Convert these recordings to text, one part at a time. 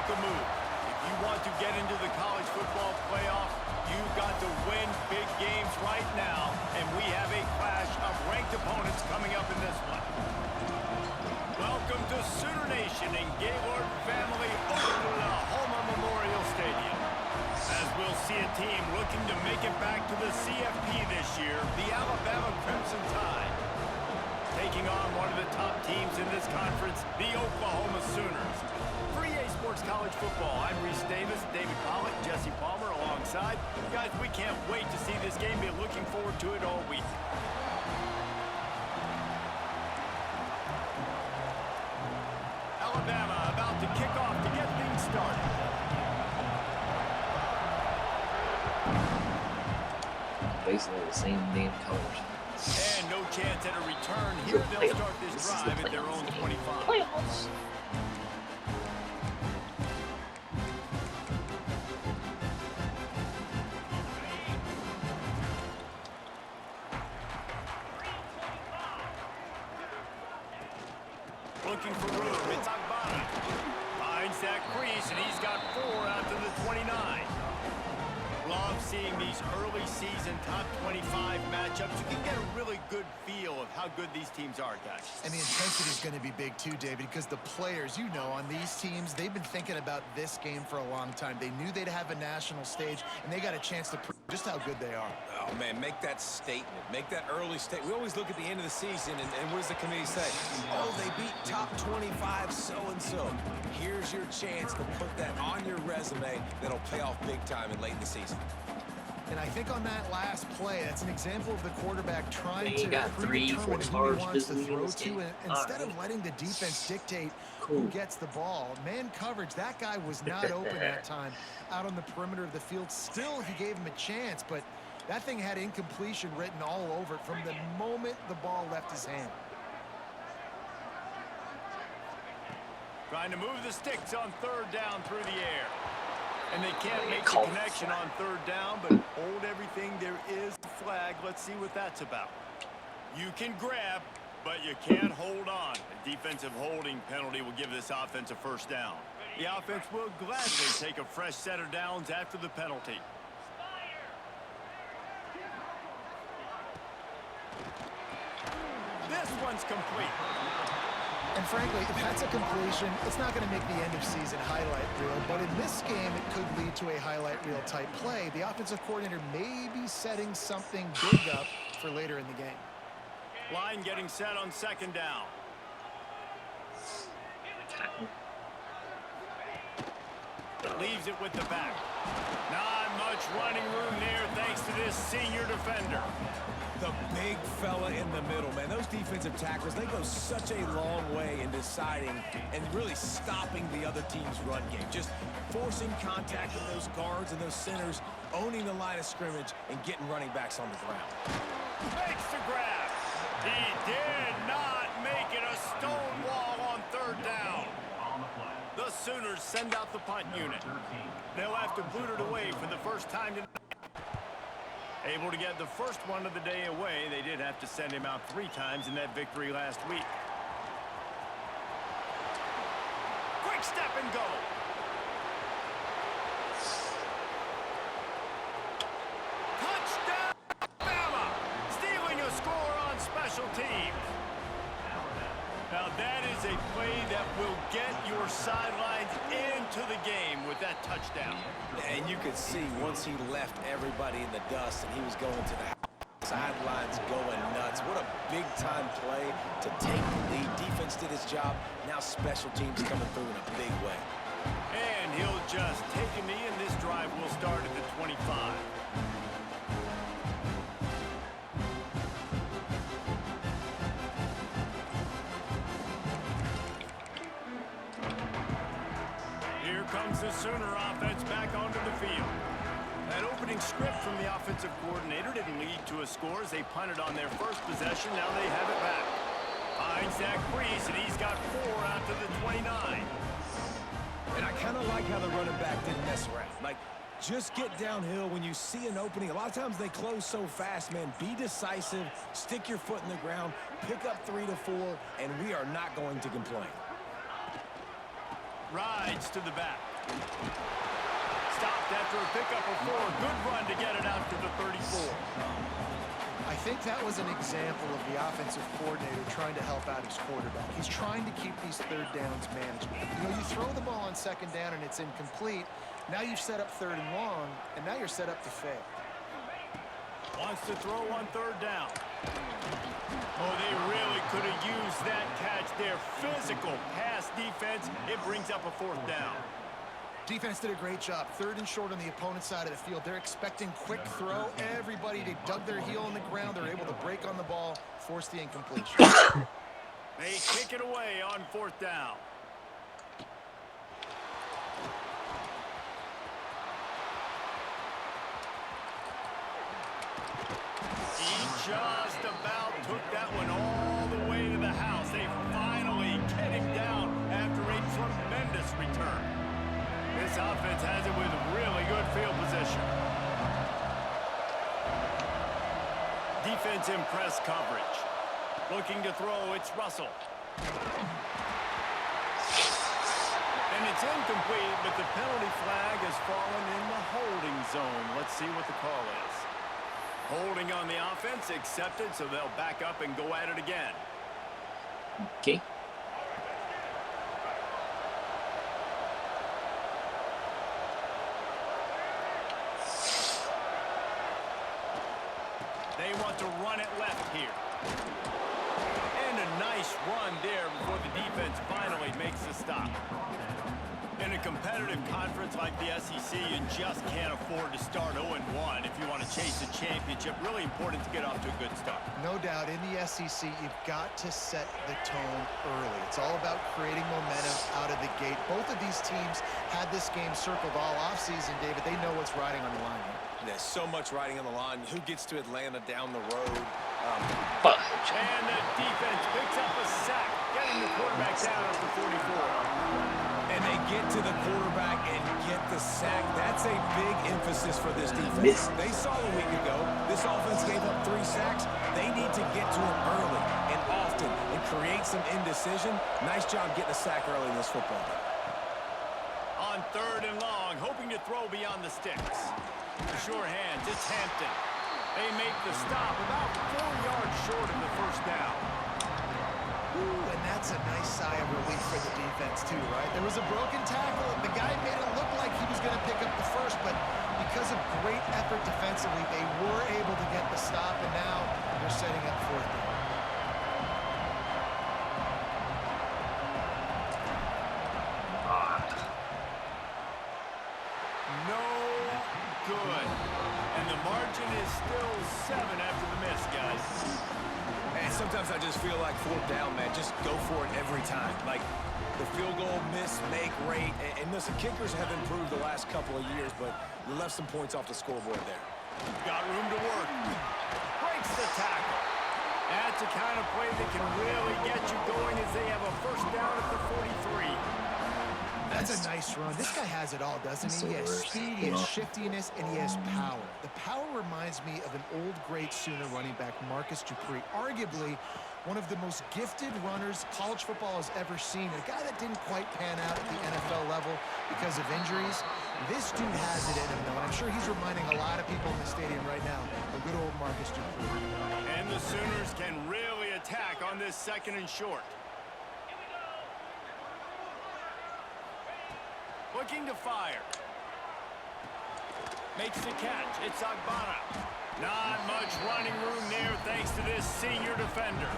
a move. If you want to get into the college football playoff, you've got to win big games right now, and we have a clash of ranked opponents coming up in this one. Welcome to Sooner Nation and Gaylord family Oklahoma Memorial Stadium. As we'll see a team looking to make it back to the CFP this year, the Alabama Crimson Tide. Taking on one of the top teams in this conference, the Oklahoma Sooners. For EA Sports College Football, I'm Reese Davis, David Pollock, Jesse Palmer alongside. Guys, we can't wait to see this game. Be looking forward to it all week. Alabama about to kick off to get things started. Basically the same damn colors. And no chance at a return here. They'll start this drive at their own 25. Playoffs. Looking for room. It's Agbana. Finds that crease, and he's got 4 out to the 29. Love seeing these early season top 25 matchups. You can get a really good feel of how good these teams are, guys. And the intensity is going to be big too, David, because the players, you know, on these teams, they've been thinking about this game for a long time. They knew they'd have a national stage, and they got a chance to prove just how good they are. Oh, man, make that statement. Make that early statement. We always look at the end of the season, and what does the committee say? Oh, they beat top 25 so-and-so. Here's your chance to put that on your resume that'll pay off big time and late in the season. And I think on that last play, that's an example of the quarterback trying to got 3 4 who he stars wants to visiting throw this game. to, and instead of letting the defense dictate who gets the ball. Man coverage, that guy was not open that time out on the perimeter of the field. Still, he gave him a chance, but that thing had incompletion written all over it from the moment the ball left his hand. Trying to move the sticks on 3rd down through the air. And they can't make the connection on 3rd down, but hold everything. There is the flag. Let's see what that's about. You can grab, but you can't hold on. A defensive holding penalty will give this offense a 1st down. The offense will gladly take a fresh set of downs after the penalty. This one's complete. And frankly, if that's a completion, it's not going to make the end of season highlight reel. But in this game, it could lead to a highlight reel type play. The offensive coordinator may be setting something big up for later in the game. Line getting set on 2nd down. Leaves it with the back. Not much running room there thanks to this senior defender. The big fella in the middle, man. Those defensive tackles, they go such a long way in deciding and really stopping the other team's run game. Just forcing contact with those guards and those centers, owning the line of scrimmage, and getting running backs on the ground. Makes the grab. He did not make it a stone wall on 3rd down. The Sooners send out the punt unit. They'll have to boot it away for the first time tonight. Able to get the first one of the day away. They did have to send him out 3 times in that victory last week. Quick step and go. Touchdown, Alabama! Stealing a score on special teams. Now that is a play that will get your sidelines into the game with that touchdown. And you could see once he left everybody in the dust and he was going to the sidelines going nuts. What a big-time play to take the lead. Defense did his job. Now special teams coming through in a big way. And he'll just take a knee, and this drive will start at the 25. Here comes the Sooner offense back onto the field. That opening script from the offensive coordinator didn't lead to a score as they punted on their first possession. Now they have it back. Finds that crease, and he's got 4 out to the 29. And I kind of like how the running back didn't mess around. Like, just get downhill when you see an opening. A lot of times they close so fast, man. Be decisive, stick your foot in the ground, pick up 3 to 4, and we are not going to complain. Rides to the back. Stopped after a pickup of 4. Good run to get it out to the 34. I think that was an example of the offensive coordinator trying to help out his quarterback. He's trying to keep these third downs manageable. You know, you throw the ball on second down and it's incomplete. Now you've set up third and long, and now you're set up to fail. Wants to throw on third down. Oh, they really could have used that catch there. Physical pass defense. It brings up a 4th down. Defense did a great job. Third and short on the opponent's side of the field. They're expecting quick throw. Everybody, they dug their heel in the ground. They're able to break on the ball, force the incompletion. They kick it away on 4th down. He just about took that one all the way to the house. They finally get him down after a tremendous return. This offense has it with really good field position. Defense in press coverage. Looking to throw, it's Russell. And it's incomplete, but the penalty flag has fallen in the holding zone. Let's see what the call is. Holding on the offense, accepted, so they'll back up and go at it again. Okay. They want to run it left here. And a nice run there before the defense finally makes the stop. In a competitive conference like the SEC, you just can't afford to start 0-1 if you want to chase a championship. Really important to get off to a good start. No doubt, in the SEC, you've got to set the tone early. It's all about creating momentum out of the gate. Both of these teams had this game circled all offseason, David. They know what's riding on the line here. There's so much riding on the line. Who gets to Atlanta down the road? And the defense picks up a sack, getting the quarterback down at the 44. And they get to the quarterback and get the sack. That's a big emphasis for this defense. They saw a week ago, this offense gave up 3 sacks. They need to get to him early and often and create some indecision. Nice job getting a sack early in this football game. On 3rd and long, hoping to throw beyond the sticks. The sure hands, it's Hampton. They make the stop about 4 yards short of the 1st down. Ooh, and that's a nice sigh of relief for the defense too, right? There was a broken tackle, and the guy made it look like he was going to pick up the first, but because of great effort defensively, they were able to get the stop, and now they're setting up 4th down. No good. And the margin is still 7 after the miss, guys. And sometimes I just feel like 4th down, man. Just go for it every time. Like the field goal miss, make rate. And listen, kickers have improved the last couple of years, but you left some points off the scoreboard there. Got room to work. Breaks the tackle. That's the kind of play that can really get you going as they have a 1st down at the 43. That's a nice run. This guy has it all, doesn't he? He has speed, he has shiftiness, and he has power. The power reminds me of an old great Sooner running back, Marcus Dupree. Arguably one of the most gifted runners college football has ever seen. A guy that didn't quite pan out at the NFL level because of injuries. This dude has it in him, though, and I'm sure he's reminding a lot of people in the stadium right now of good old Marcus Dupree. And the Sooners can really attack on this 2nd and short. Looking to fire. Makes the catch. It's Agbana. Not much running room there thanks to this senior defender.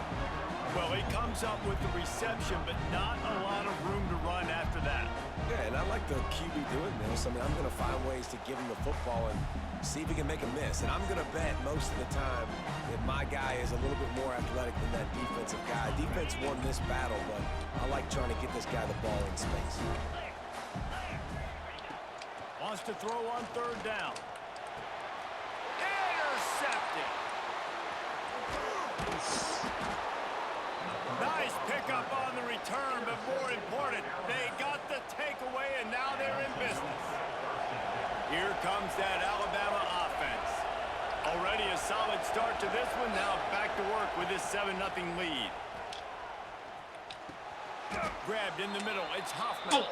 Well, he comes up with the reception, but not a lot of room to run after that. Yeah, and I like the QB doing this. I mean, I'm going to find ways to give him the football and see if he can make a miss. And I'm going to bet most of the time that my guy is a little bit more athletic than that defensive guy. Defense won this battle, but I like trying to get this guy the ball in space. Wants to throw on 3rd down. Intercepted. Nice pickup on the return, but more important, they got the takeaway, and now they're in business. Here comes that Alabama offense. Already a solid start to this one. Now back to work with this 7-0 lead. Grabbed in the middle. It's Hoffman.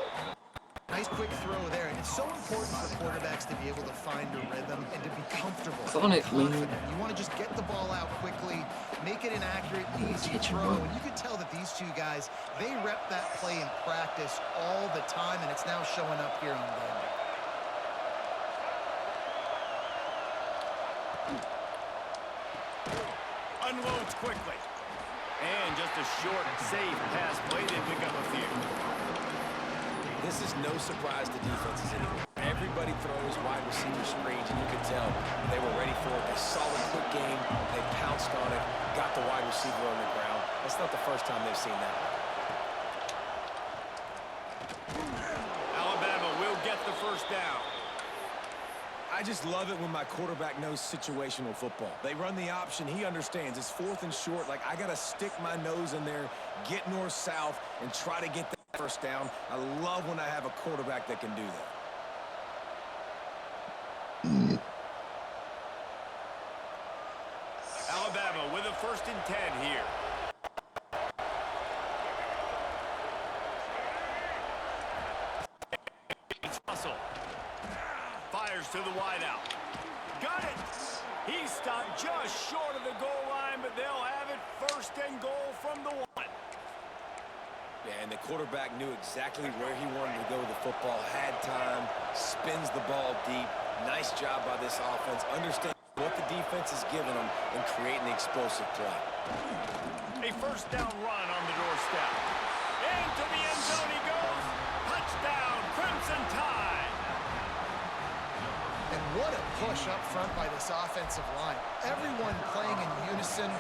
Nice quick throw there. And it's so important for quarterbacks to be able to find a rhythm and to be comfortable and confident. You want to just get the ball out quickly, make it an accurate, easy throw. And you can tell that these two guys, they rep that play in practice all the time, and it's now showing up here on game day. Unloads quickly. And just a short, safe pass play. They pick up a few. This is no surprise to defenses anymore. Everybody throws wide receiver screens, and you could tell they were ready for it. They saw the quick game. They pounced on it, got the wide receiver on the ground. That's not the first time they've seen that. Alabama will get the first down. I just love it when my quarterback knows situational football. They run the option. He understands. It's 4th and short. Like, I got to stick my nose in there, get north-south, and try to get that first down. I love when I have a quarterback that can do that. Alabama with a 1st and 10 here. It's Russell. Fires to the wideout. Got it. He stopped just short of the goal line, but they'll have it 1st and goal from the 1. Yeah, and the quarterback knew exactly where he wanted to go with the football, had time, spins the ball deep. Nice job by this offense. Understand what the defense is giving them and creating the explosive play. A 1st down run on the doorstep. Into the end zone he goes. Touchdown, Crimson Tide. And what a push up front by this offensive line. Everyone playing in unison,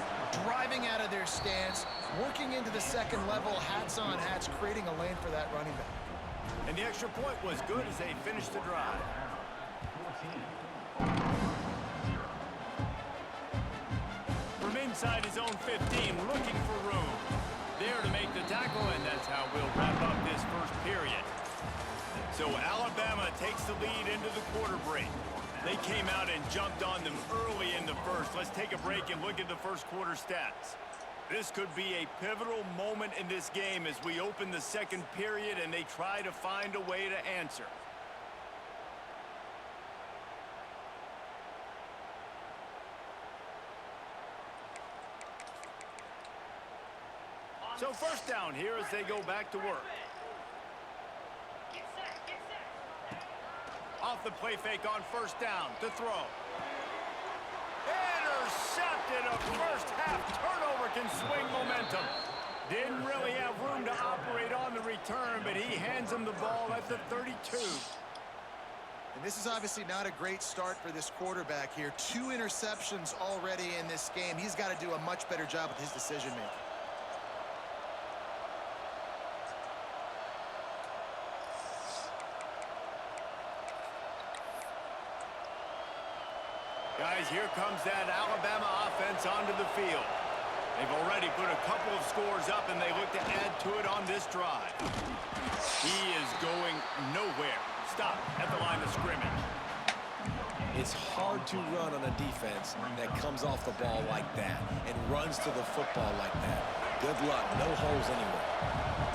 driving out of their stance, working into the second level, hats on hats, creating a lane for that running back. And the extra point was good as they finished the drive. From inside his own 15, looking for room. There to make the tackle, and that's how we'll wrap up this first period. So Alabama takes the lead into the quarter break. They came out and jumped on them early in the first. Let's take a break and look at the first quarter stats. This could be a pivotal moment in this game as we open the second period and they try to find a way to answer. So 1st down here as they go back to work. Off the play fake on 1st down to throw. Intercepted. A first half turnover can swing momentum. Didn't really have room to operate on the return, but he hands him the ball at the 32. And this is obviously not a great start for this quarterback here. 2 interceptions already in this game. He's got to do a much better job with his decision-making. Guys, here comes that Alabama offense onto the field. They've already put a couple of scores up, and they look to add to it on this drive. He is going nowhere. Stop at the line of scrimmage. It's hard to run on a defense that comes off the ball like that and runs to the football like that. Good luck. No holes anywhere.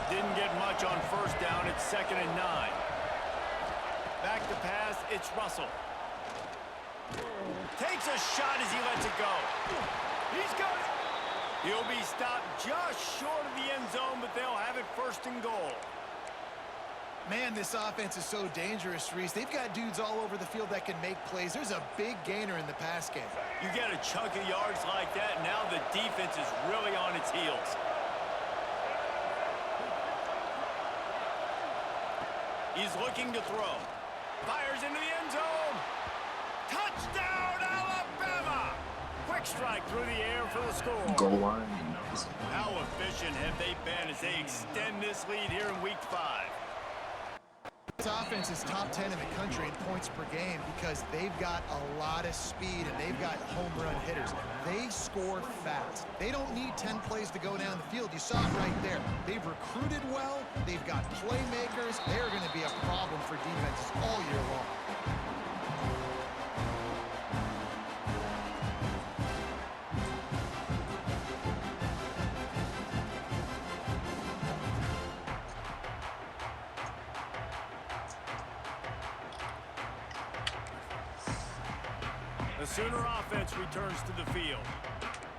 Didn't get much on 1st down. It's 2nd and 9. Back to pass. It's Russell. Takes a shot as he lets it go. He's got it. He'll be stopped just short of the end zone, but they'll have it 1st and goal. Man, this offense is so dangerous, Reese. They've got dudes all over the field that can make plays. There's a big gainer in the pass game. You get a chunk of yards like that, now the defense is really on its heels. He's looking to throw. Fires into the end zone. Touchdown, Alabama! Quick strike through the air for the score. Goal line. How efficient have they been as they extend this lead here in week 5? This offense is top 10 in the country in points per game because they've got a lot of speed and they've got home run hitters. They score fast. They don't need 10 plays to go down the field. You saw it right there. They've recruited well. They've got playmakers. They're going to be a problem for defenses all year long. The Sooner offense returns to the field.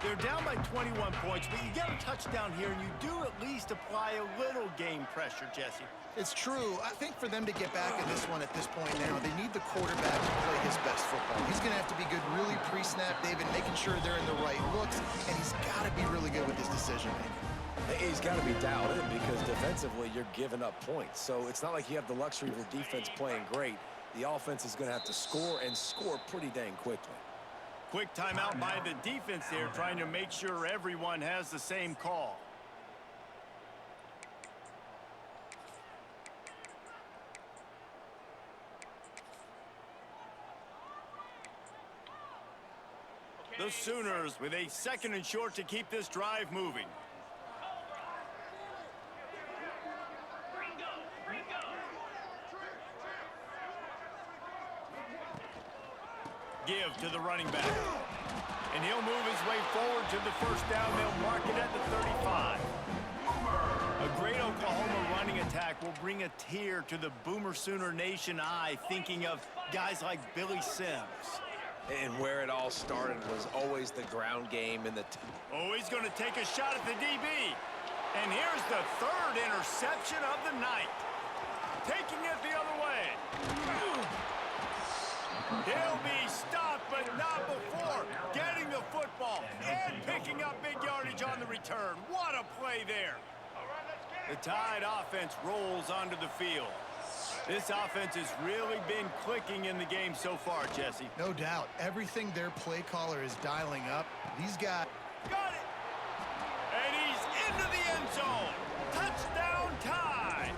They're down by 21 points, but you get a touchdown here, and you do at least apply a little game pressure, Jesse. It's true. I think for them to get back in this one at this point now, they need the quarterback to play his best football. He's going to have to be good really pre-snap, David, making sure they're in the right looks, and he's got to be really good with his decision-making. He's got to be dialed in because defensively you're giving up points. So it's not like you have the luxury of your defense playing great. The offense is going to have to score and score pretty dang quickly. Quick timeout by the defense there, trying to make sure everyone has the same call. The Sooners with a 2nd and short to keep this drive moving. Give to the running back. And he'll move his way forward to the first down. They'll mark it at the 35. A great Oklahoma running attack will bring a tear to the Boomer Sooner Nation eye, thinking of guys like Billy Sims. And where it all started was always the ground game and the... Oh, he's going to take a shot at the DB. And here's the 3rd interception of the night. Taking it the other way. He'll be stopped, but not before getting the football and picking up big yardage on the return. What a play there. The Tide offense rolls onto the field. This offense has really been clicking in the game so far, Jesse. No doubt. Everything their play caller is dialing up, these guys... Got it! And he's into the end zone. Touchdown Tide!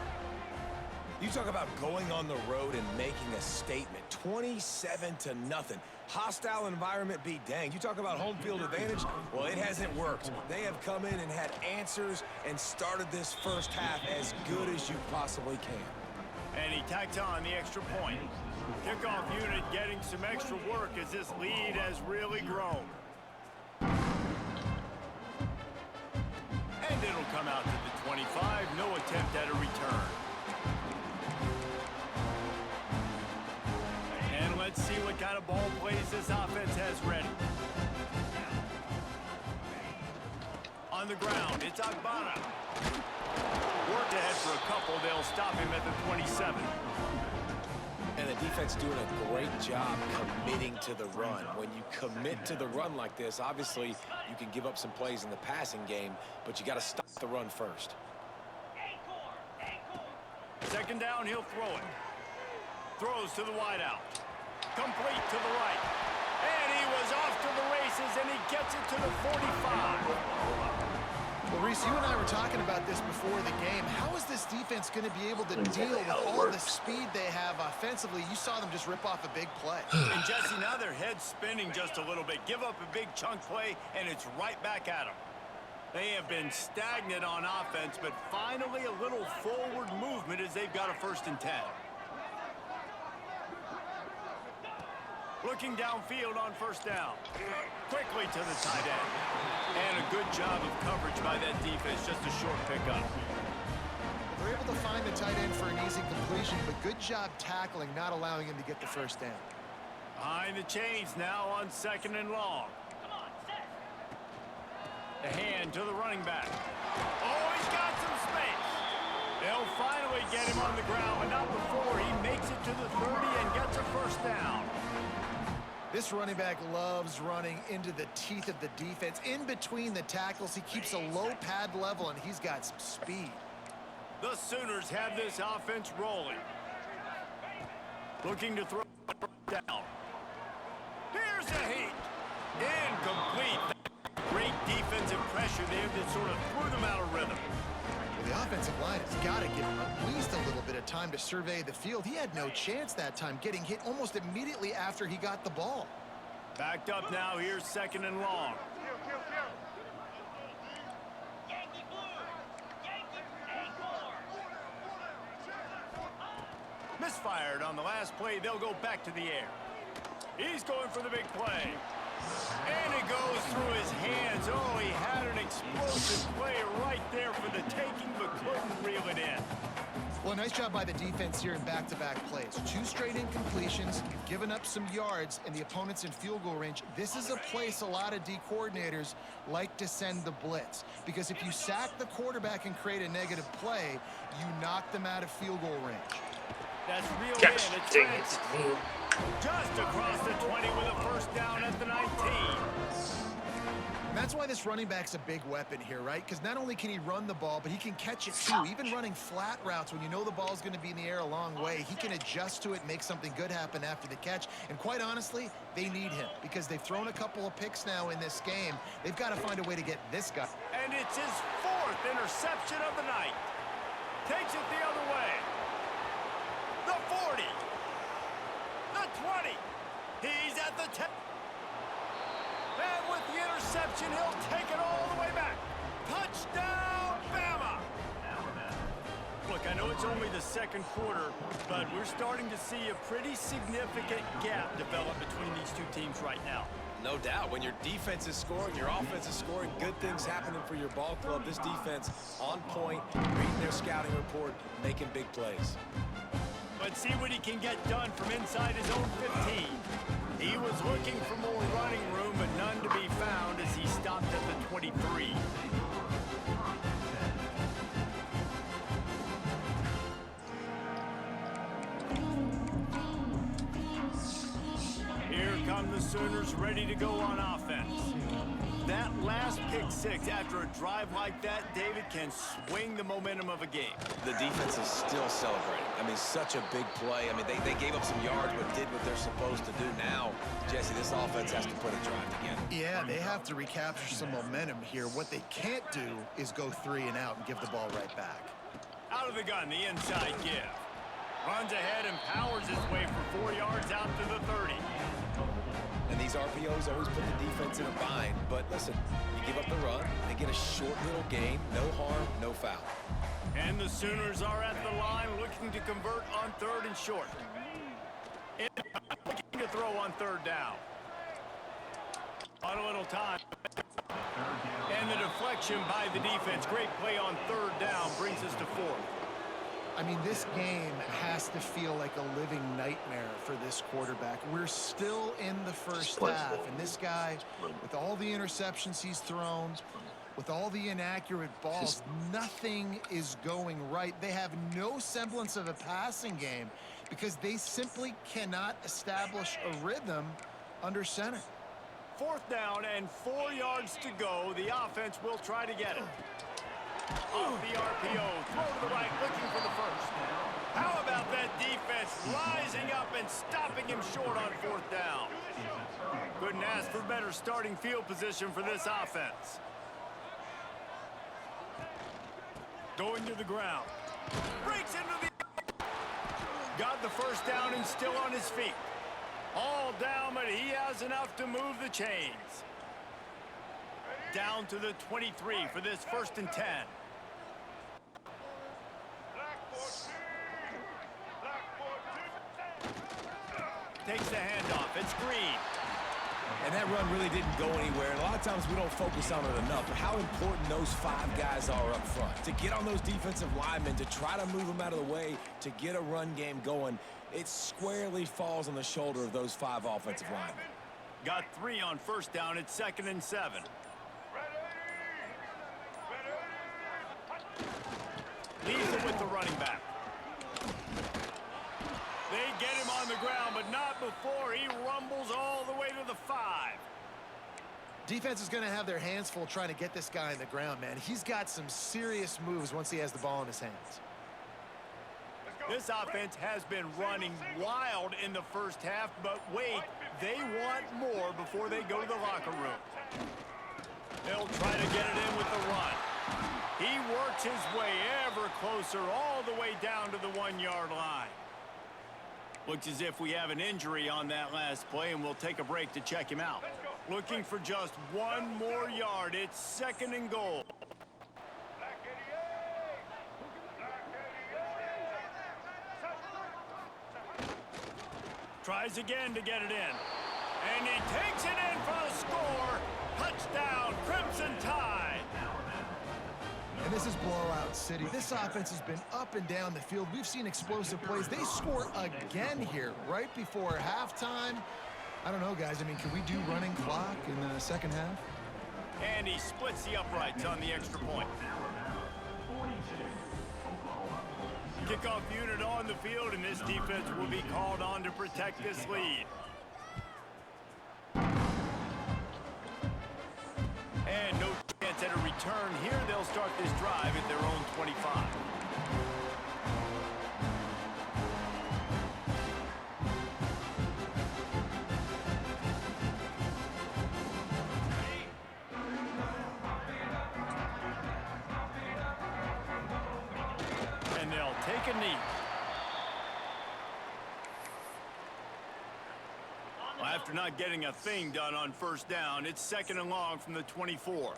You talk about going on the road and making a statement. 27-0. Hostile environment be danged. You talk about home field advantage? Well, it hasn't worked. They have come in and had answers and started this first half as good as you possibly can. And he tacked on the extra point. Kickoff unit getting some extra work as this lead has really grown. And it'll come out to the 25. No attempt at a return. And let's see what kind of ball plays this offense has ready. On the ground, it's Agbana. Work ahead for a couple. They'll stop him at the 27. And the defense doing a great job committing to the run. When you commit to the run like this, obviously you can give up some plays in the passing game, but you got to stop the run first. 2nd down, he'll throw it. Throws to the wideout. Complete to the right. And he was off to the races, and he gets it to the 45. Well, Reese, you and I were talking about this before the game. How is this defense going to be able to deal with all the speed they have offensively? You saw them just rip off a big play. And, Jesse, now their head's spinning just a little bit. Give up a big chunk play, and it's right back at them. They have been stagnant on offense, but finally a little forward movement as they've got a 1st and 10. Looking downfield on 1st down. Quickly to the tight end. And a good job of coverage by that defense. Just a short pickup. They're able to find the tight end for an easy completion, but good job tackling, not allowing him to get the 1st down. Behind the chains now on 2nd and long. The hand to the running back. Oh, he's got some space. They'll finally get him on the ground, but not before he makes it to the 30 and gets a 1st down. This running back loves running into the teeth of the defense. In between the tackles, he keeps a low pad level, and he's got some speed. The Sooners have this offense rolling. Looking to throw down. Here's a heat. Incomplete. Great defensive pressure there that sort of threw them out of rhythm. Well, the offensive line has got to give him at least a little bit of time to survey the field. He had no chance that time, getting hit almost immediately after he got the ball. Backed up now. Here's 2nd and long. Misfired on the last play. They'll go back to the air. He's going for the big play. And it goes through his hands. Oh, he had an explosive play right there for the taking, but couldn't reel it in. Well, nice job by the defense here in back-to-back plays. 2 straight incompletions, you've given up some yards, and the opponent's in field goal range. This is a place a lot of D coordinators like to send the blitz, because if you sack the quarterback and create a negative play, you knock them out of field goal range. That's real Gosh, in. It's dang it. just across the 20 with a first down at the 19. And that's why this running back's a big weapon here, right? Because not only can he run the ball, but he can catch it too. Even running flat routes when you know the ball's going to be in the air a long way, he can adjust to it and make something good happen after the catch. And quite honestly, they need him because they've thrown a couple of picks now in this game. They've got to find a way to get this guy. And it's his 4th interception of the night. Takes it the other way. The 40. The 20. He's at the 10. And with the interception, he'll take it all the way back. Touchdown, Bama! Look, I know it's only the second quarter, but we're starting to see a pretty significant gap develop between these two teams right now. No doubt. When your defense is scoring, your offense is scoring, good things happening for your ball club. This defense on point, reading their scouting report, making big plays. Let's see what he can get done from inside his own 15. He was looking for more running room, but none to be found as he stopped at the 23. Here come the Sooners ready to go on offense. That last pick six after a drive like that, David, can swing the momentum of a game. The defense is still celebrating. I mean, such a big play. I mean, they gave up some yards but did what they're supposed to do. Now, Jesse, this offense has to put a drive together. Yeah, they have to recapture some momentum here. What they can't do is go 3 and out and give the ball right back. Out of the gun, the inside give. Runs ahead and powers his way for 4 yards out to the 30. And these RPOs always put the defense in a bind. But listen, you give up the run, they get a short little gain, no harm, no foul. And the Sooners are at the line looking to convert on 3rd and short. Looking to throw on 3rd down. On a little time. And the deflection by the defense. Great play on 3rd down brings us to 4th. I mean, this game has to feel like a living nightmare for this quarterback. We're still in the first half, and this guy, with all the interceptions he's thrown, with all the inaccurate balls, nothing is going right. They have no semblance of a passing game because they simply cannot establish a rhythm under center. 4th down and 4 yards to go. The offense will try to get it. Off the RPO, throw to the right, looking for the first. How about that defense rising up and stopping him short on 4th down? Couldn't ask for better starting field position for this offense. Going to the ground. Breaks into the... Got the first down and still on his feet. All down, but he has enough to move the chains. Down to the 23 for this 1st and 10. Takes the handoff. It's Green. And that run really didn't go anywhere. And a lot of times we don't focus on it enough. But how important those 5 guys are up front. To get on those defensive linemen, to try to move them out of the way, to get a run game going, it squarely falls on the shoulder of those 5 offensive linemen. Got 3 on 1st down. It's 2nd and 7. Leaves it with the running back. They get him on the ground, but not before he rumbles all the way to the 5. Defense is going to have their hands full trying to get this guy on the ground, man. He's got some serious moves once he has the ball in his hands. This offense has been running wild in the first half, but wait, they want more before they go to the locker room. They'll try to get it in with the run. He works his way ever closer all the way down to the 1-yard line. Looks as if we have an injury on that last play, and we'll take a break to check him out. Looking for just 1 more yard. It's 2nd and goal. Tries again to get it in. And he takes it in for a score. Touchdown, Crimson Tide. And this is blowout city. This offense has been up and down the field. We've seen explosive plays. They score again here right before halftime. I don't know, guys. I mean, can we do running clock in the second half? And he splits the uprights on the extra point. Kickoff unit on the field, and this defense will be called on to protect this lead. And no chance at a return here. They'll start this drive at their own 25. And they'll take a knee. Well, after not getting a thing done on first down, it's 2nd and long from the 24.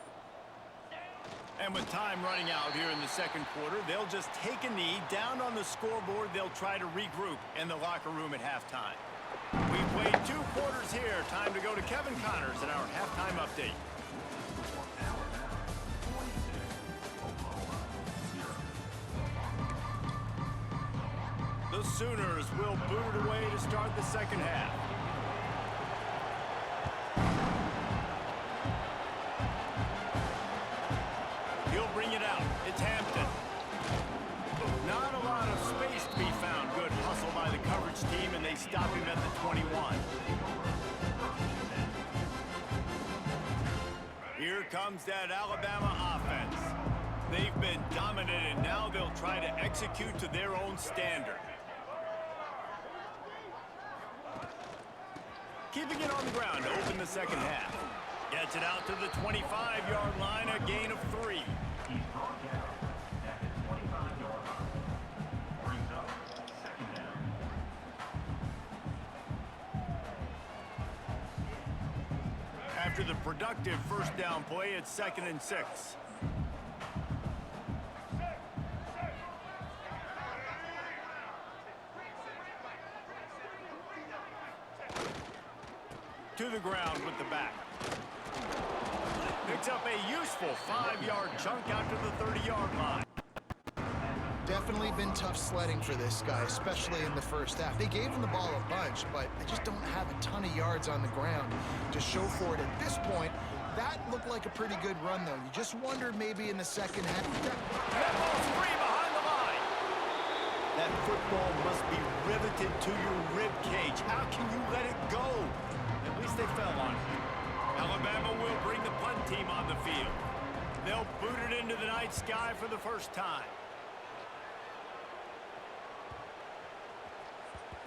And with time running out here in the second quarter, they'll just take a knee. Down on the scoreboard, they'll try to regroup in the locker room at halftime. We've played 2 quarters here. Time to go to Kevin Connors in our halftime update. The Sooners will boot it away to start the second half. He'll bring it out. It's Hampton. Not a lot of space to be found. Good hustle by the coverage team, and they stop him at the 21. Here comes that Alabama offense. They've been dominant, and now they'll try to execute to their own standard. Keeping it on the ground to open the second half. Gets it out to the 25-yard line, a gain of 3. After the productive first down play, it's 2nd and 6. To the ground with the back. Picks up a useful 5-yard chunk out to the 30-yard line. Definitely been tough sledding for this guy, especially in the first half. They gave him the ball a bunch, but they just don't have a ton of yards on the ground to show for it at this point. That looked like a pretty good run, though. You just wondered maybe in the second half. That ball's free behind the line. That football must be riveted to your rib cage. How can you let it go? At least they fell on it. Alabama will bring the punt team on the field. They'll boot it into the night sky for the first time.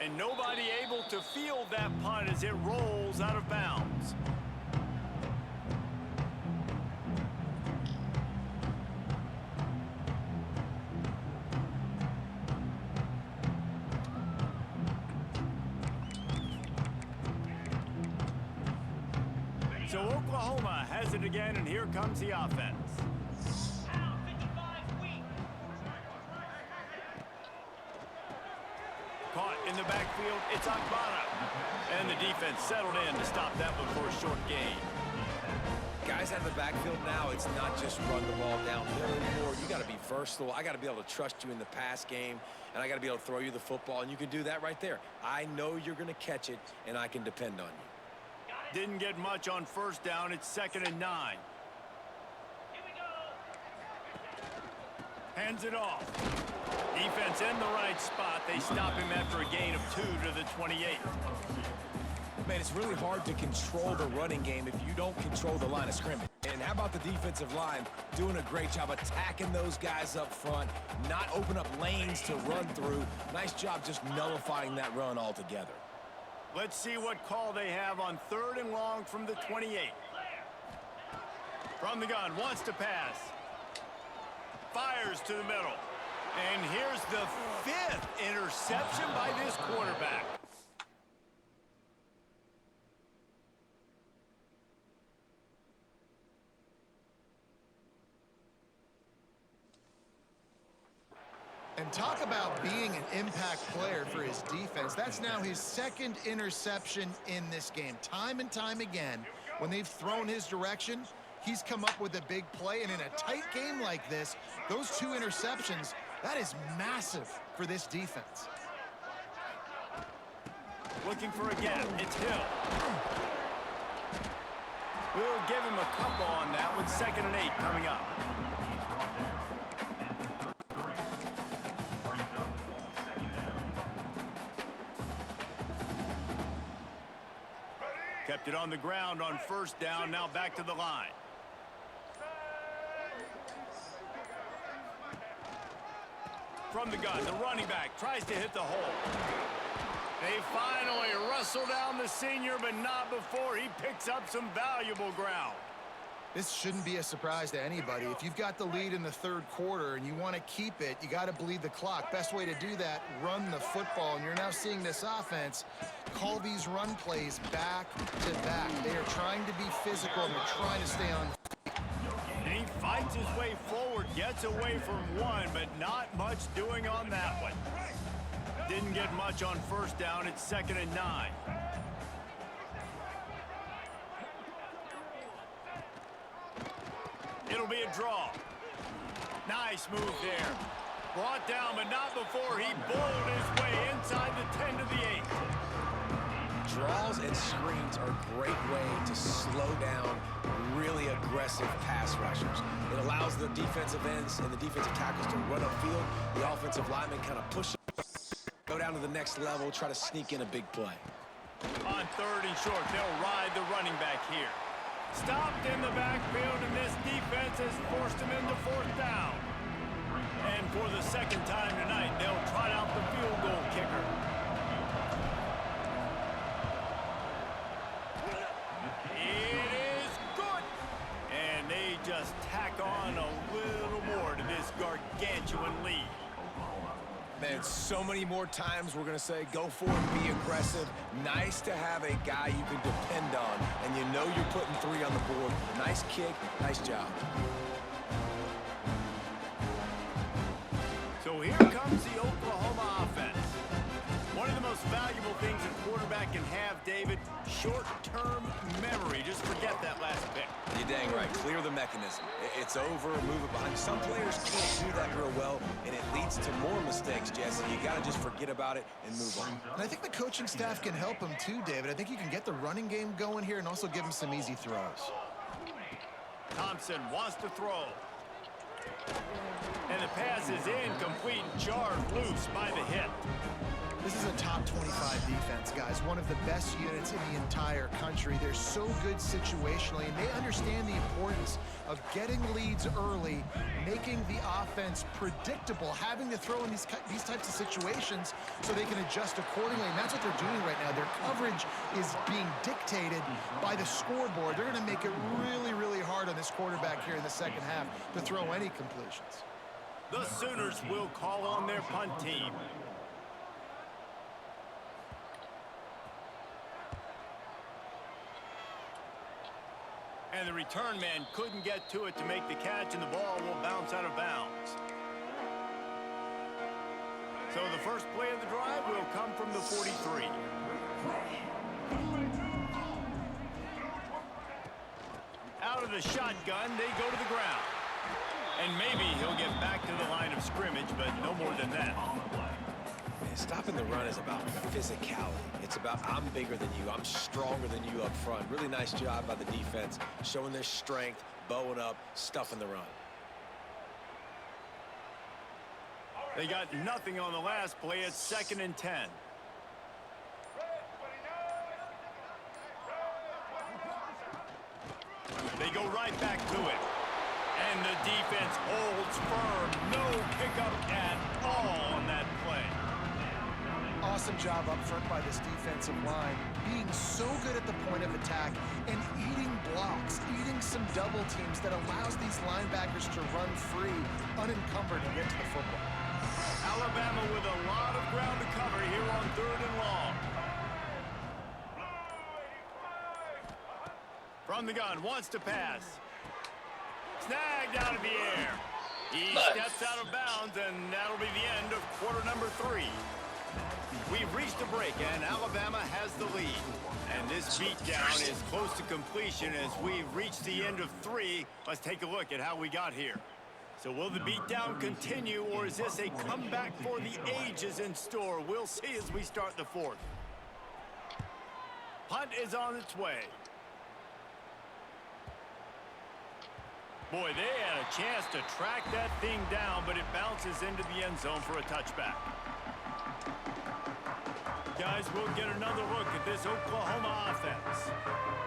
And nobody able to field that punt as it rolls out of bounds. So Oklahoma has it again, and here comes the offense. Caught in the backfield, it's Akbana. And the defense settled in to stop that one for a short gain. Guys out of the backfield now, it's not just run the ball downhill anymore. You got to be versatile. I got to be able to trust you in the pass game, and I got to be able to throw you the football, and you can do that right there. I know you're going to catch it, and I can depend on you. Didn't get much on first down. It's 2nd and 9. Hands it off. Defense in the right spot. They stop him after a gain of 2 to the 28. Man, it's really hard to control the running game if you don't control the line of scrimmage. And how about the defensive line doing a great job attacking those guys up front, not open up lanes to run through. Nice job just nullifying that run altogether. Let's see what call they have on 3rd and long from the 28. From the gun, wants to pass. Fires to the middle. And here's the 5th interception by this quarterback. And talk about being an impact player for his defense. That's now his 2nd interception in this game. Time and time again, when they've thrown his direction, he's come up with a big play. And in a tight game like this, those 2 interceptions, that is massive for this defense. Looking for a gap. It's Hill. We'll give him a couple on that with 2nd and 8 coming up. Kept it on the ground on 1st down. Now back to the line. From the gun, the running back tries to hit the hole. They finally wrestle down the senior, but not before he picks up some valuable ground. This shouldn't be a surprise to anybody. If you've got the lead in the 3rd quarter and you want to keep it, you got to bleed the clock. Best way to do that, run the football. And you're now seeing this offense call these run plays back to back. They are trying to be physical and they're trying to stay on. And he fights his way forward, gets away from one, but not much doing on that one. Didn't get much on 1st down. It's 2nd and 9. It'll be a draw. Nice move there. Brought down, but not before he bowled his way inside the 10 to the 8. Draws and screens are a great way to slow down really aggressive pass rushers. It allows the defensive ends and the defensive tackles to run upfield. The offensive linemen kind of push it, go down to the next level, try to sneak in a big play. On 3rd and short, they'll ride the running back here. Stopped in the backfield, and this defense has forced him into 4th down. And for the 2nd time tonight, they'll trot out the field goal kicker. It is good. And they just tack on a little more to this gargantuan lead. Man, so many more times we're going to say go for it, be aggressive. Nice to have a guy you can depend on, and you know you're putting 3 on the board. Nice kick, nice job. So here comes the Oklahoma offense. One of the most valuable things a quarterback can have, David, short-term memory. Just forget that last pick. You're dang right. Clear the mechanism. It's over, move it behind. Some players can't do that real well, and it leads to more mistakes, Jesse. You got to just forget about it and move on. And I think the coaching staff can help him too, David. I think you can get the running game going here and also give him some easy throws. Thompson wants to throw. And the pass is incomplete, jarred loose by the hit. This is a top 25 defense, guys. One of the best units in the entire country. They're so good situationally, and they understand the importance of getting leads early, making the offense predictable, having to throw in these types of situations so they can adjust accordingly. And that's what they're doing right now. Their coverage is being dictated by the scoreboard. They're going to make it really, really hard on this quarterback here in the 2nd half to throw any completions. The Sooners will call on their punt team. And the return man couldn't get to it to make the catch, and the ball will bounce out of bounds. So the first play of the drive will come from the 43. Out of the shotgun, they go to the ground. And maybe he'll get back to the line of scrimmage, but no more than that. Stopping the run is about physicality. It's about I'm bigger than you, I'm stronger than you up front. Really nice job by the defense, showing their strength, bowing up, stuffing the run. They got nothing on the last play. It's 2nd and 10. They go right back to it. And the defense holds firm. No pickup at all on that play. Awesome job up front by this defensive line, being so good at the point of attack and eating blocks, eating some double teams that allows these linebackers to run free, unencumbered, and get to the football. Alabama with a lot of ground to cover here on 3rd and long. From the gun, wants to pass. Snagged out of the air. He steps out of bounds, and that'll be the end of quarter number 3. We've reached a break, and Alabama has has the lead. And this beatdown is close to completion as we've reached the end of 3. Let's take a look at how we got here. So will the beatdown continue, or is this a comeback for the ages in store? We'll see as we start the 4th. Punt is on its way. Boy, they had a chance to track that thing down, but it bounces into the end zone for a touchback. Guys, we'll get another look at this Oklahoma offense.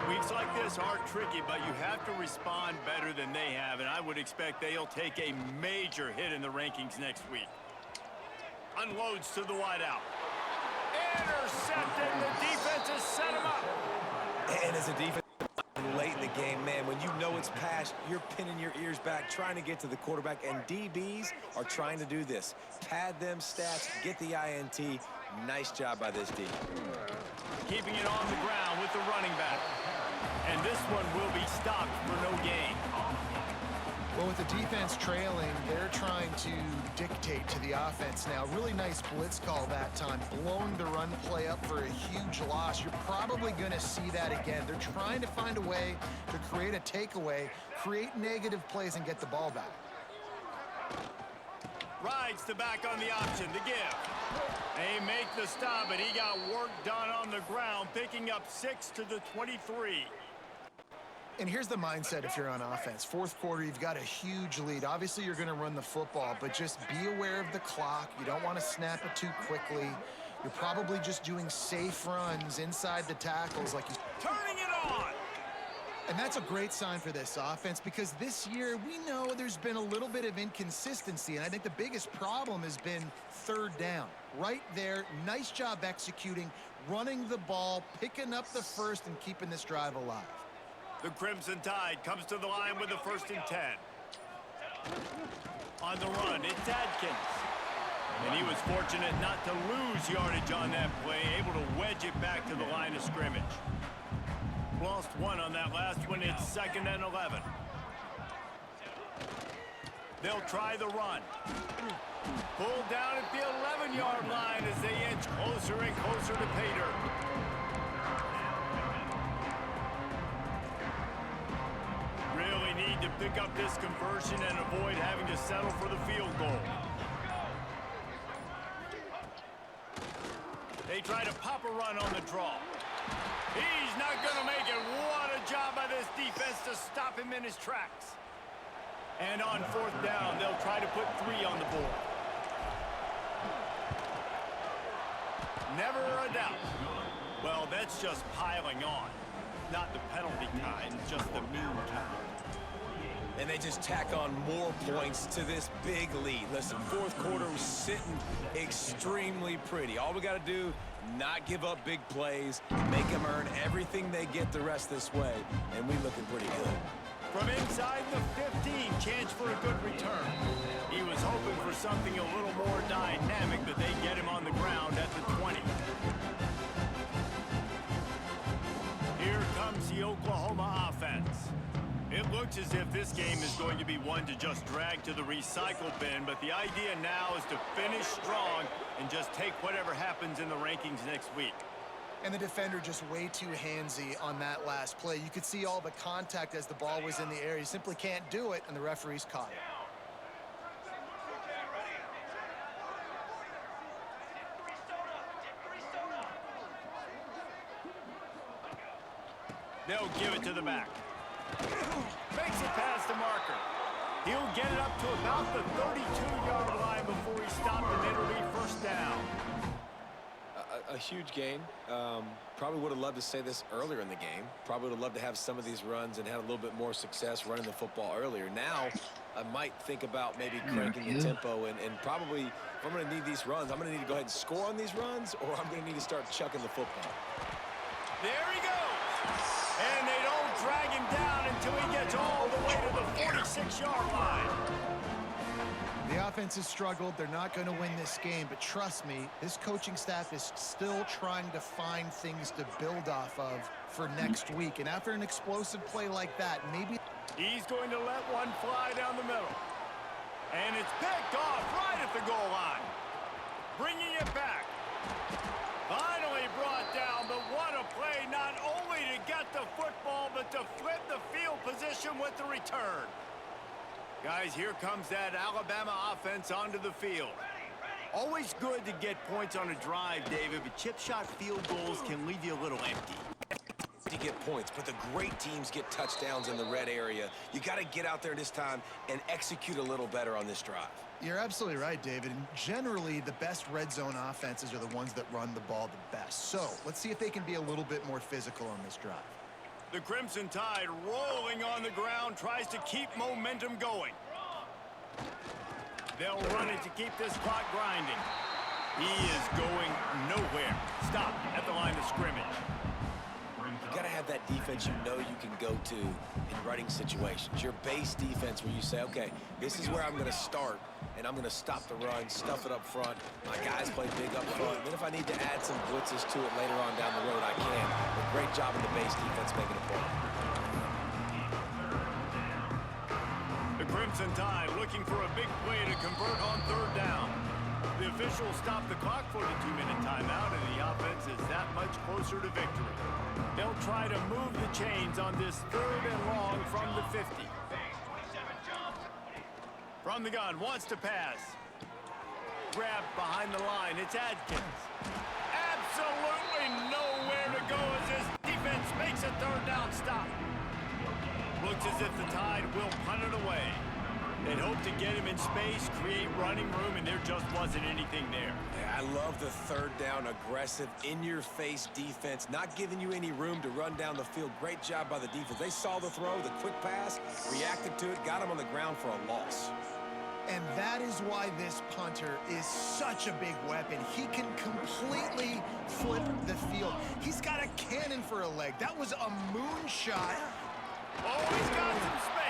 Weeks like this are tricky, but you have to respond better than they have, and I would expect they'll take a major hit in the rankings next week. Unloads to the wideout. Intercepted. The defense has set him up. And as a defense late in the game, man, when you know it's past, you're pinning your ears back, trying to get to the quarterback, and DBs are trying to do this. Pad them stats, get the INT. Nice job by this D. Keeping it on the ground with the running back. And this one will be stopped for no gain. Well, with the defense trailing, they're trying to dictate to the offense now. Really nice blitz call that time, blowing the run play up for a huge loss. You're probably going to see that again. They're trying to find a way to create a takeaway, create negative plays, and get the ball back. Rides the back on the option to give. They make the stop, and he got work done on the ground, picking up 6 to the 23. And here's the mindset if you're on offense. 4th quarter, you've got a huge lead. Obviously, you're going to run the football, but just be aware of the clock. You don't want to snap it too quickly. You're probably just doing safe runs inside the tackles like you... Turning it on! And that's a great sign for this offense because this year we know there's been a little bit of inconsistency, and I think the biggest problem has been 3rd down. Right there, nice job executing, running the ball, picking up the first, and keeping this drive alive. The Crimson Tide comes to the line with the 1st and 10. On the run, it's Adkins. And he was fortunate not to lose yardage on that play, able to wedge it back to the line of scrimmage. Lost 1 on that last one. It's 2nd and 11. They'll try the run. Pulled down at the 11-yard line as they inch closer and closer to pay dirt. Really need to pick up this conversion and avoid having to settle for the field goal. They try to pop a run on the draw. He's not going to make it. What a job by this defense to stop him in his tracks. And on 4th down, they'll try to put 3 on the board. Never a doubt. Well, that's just piling on. Not the penalty kind, just the mean kind. And they just tack on more points to this big lead. Listen, 4th quarter was sitting extremely pretty. All we got to do, not give up big plays, make them earn everything they get the rest this way, and we're looking pretty good. From inside the 15, chance for a good return. He was hoping for something a little more dynamic, but they get him on the ground at the 20. Here comes the Oklahoma offense. It looks as if this game is going to be one to just drag to the recycle bin, but the idea now is to finish strong and just take whatever happens in the rankings next week. And the defender just way too handsy on that last play. You could see all the contact as the ball was in the air. You simply can't do it, and the referees caught it. They'll give it to the back. Makes it past the marker. He'll get it up to about the 32-yard line before he stopped, and it'll be 1st down. A huge gain. Probably would have loved to say this earlier in the game. Probably would have loved to have some of these runs and have a little bit more success running the football earlier. Now, I might think about maybe cranking the tempo and probably, if I'm going to need these runs, I'm going to need to go ahead and score on these runs, or I'm going to need to start chucking the football. There he goes. And they don't drag him down until he gets all the way to the 46-yard line. The offense has struggled. They're not going to win this game, but trust me, this coaching staff is still trying to find things to build off of for next week. And after an explosive play like that, maybe... He's going to let one fly down the middle. And it's picked off right at the goal line. Bringing it back. Finally brought down, but what but to flip the field position with the return. Guys, here comes that Alabama offense onto the field. Always good to get points on a drive, David, but chip shot field goals can leave you a little empty. To get points, but the great teams get touchdowns in the red area. You got to get out there this time and execute a little better on this drive. You're absolutely right, David. And generally, the best red zone offenses are the ones that run the ball the best. So let's see if they can be a little bit more physical on this drive. The Crimson Tide rolling on the ground, tries to keep momentum going. They'll run it to keep this clock grinding. He is going nowhere. Stop at the line of scrimmage. You got to have that defense you know you can go to in running situations. Your base defense where you say, okay, this is where I'm going to start, and I'm going to stop the run, stuff it up front. My guys play big up front. Then if I need to add some blitzes to it later on down the road, I can. But great job in the base defense making a play. The Crimson Tide looking for a big play to convert on third down. The officials stop the clock for the 2-minute timeout, and the offense is that much closer to victory. They'll try to move the chains on this 3rd and long from the 50. From the gun, wants to pass. Grabbed behind the line, it's Adkins. Absolutely nowhere to go as his defense makes a 3rd down stop. Looks as if the Tide will punt it away. They'd hope to get him in space, create running room, and there just wasn't anything there. Yeah, I love the 3rd down, aggressive, in-your-face defense, not giving you any room to run down the field. Great job by the defense. They saw the throw, the quick pass, reacted to it, got him on the ground for a loss. And that is why this punter is such a big weapon. He can completely flip the field. He's got a cannon for a leg. That was a moonshot. Oh, he's got some space.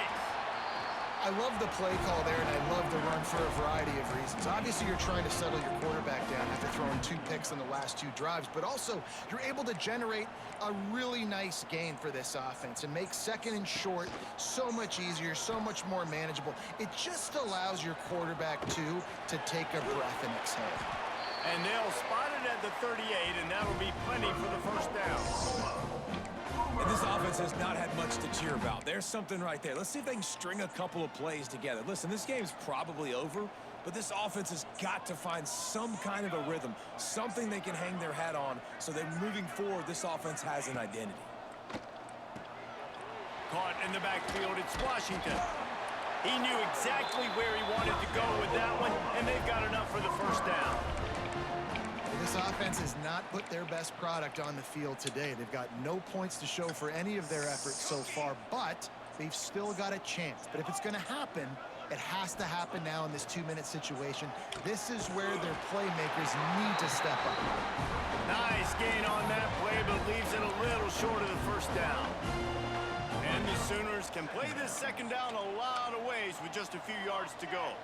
I love the play call there, and I love the run for a variety of reasons. Obviously, you're trying to settle your quarterback down after throwing 2 picks in the last 2 drives, but also you're able to generate a really nice gain for this offense and make 2nd and short so much easier, so much more manageable. It just allows your quarterback, too, to take a breath and exhale. And they'll spot it at the 38, and that'll be plenty for the 1st down. And this offense has not had much to cheer about. There's something right there. Let's see if they can string a couple of plays together. Listen, this game's probably over, but this offense has got to find some kind of a rhythm, something they can hang their hat on, so that moving forward, this offense has an identity. Caught in the backfield, it's Washington. He knew exactly where he wanted to go with that one, and they've got enough for the 1st down. This offense has not put their best product on the field today. They've got no points to show for any of their efforts so far, but they've still got a chance. But if it's going to happen, it has to happen now in this 2-minute situation. This is where their playmakers need to step up. Nice gain on that play, but leaves it a little short of the 1st down. And the Sooners can play this 2nd down a lot of ways with just a few yards to go.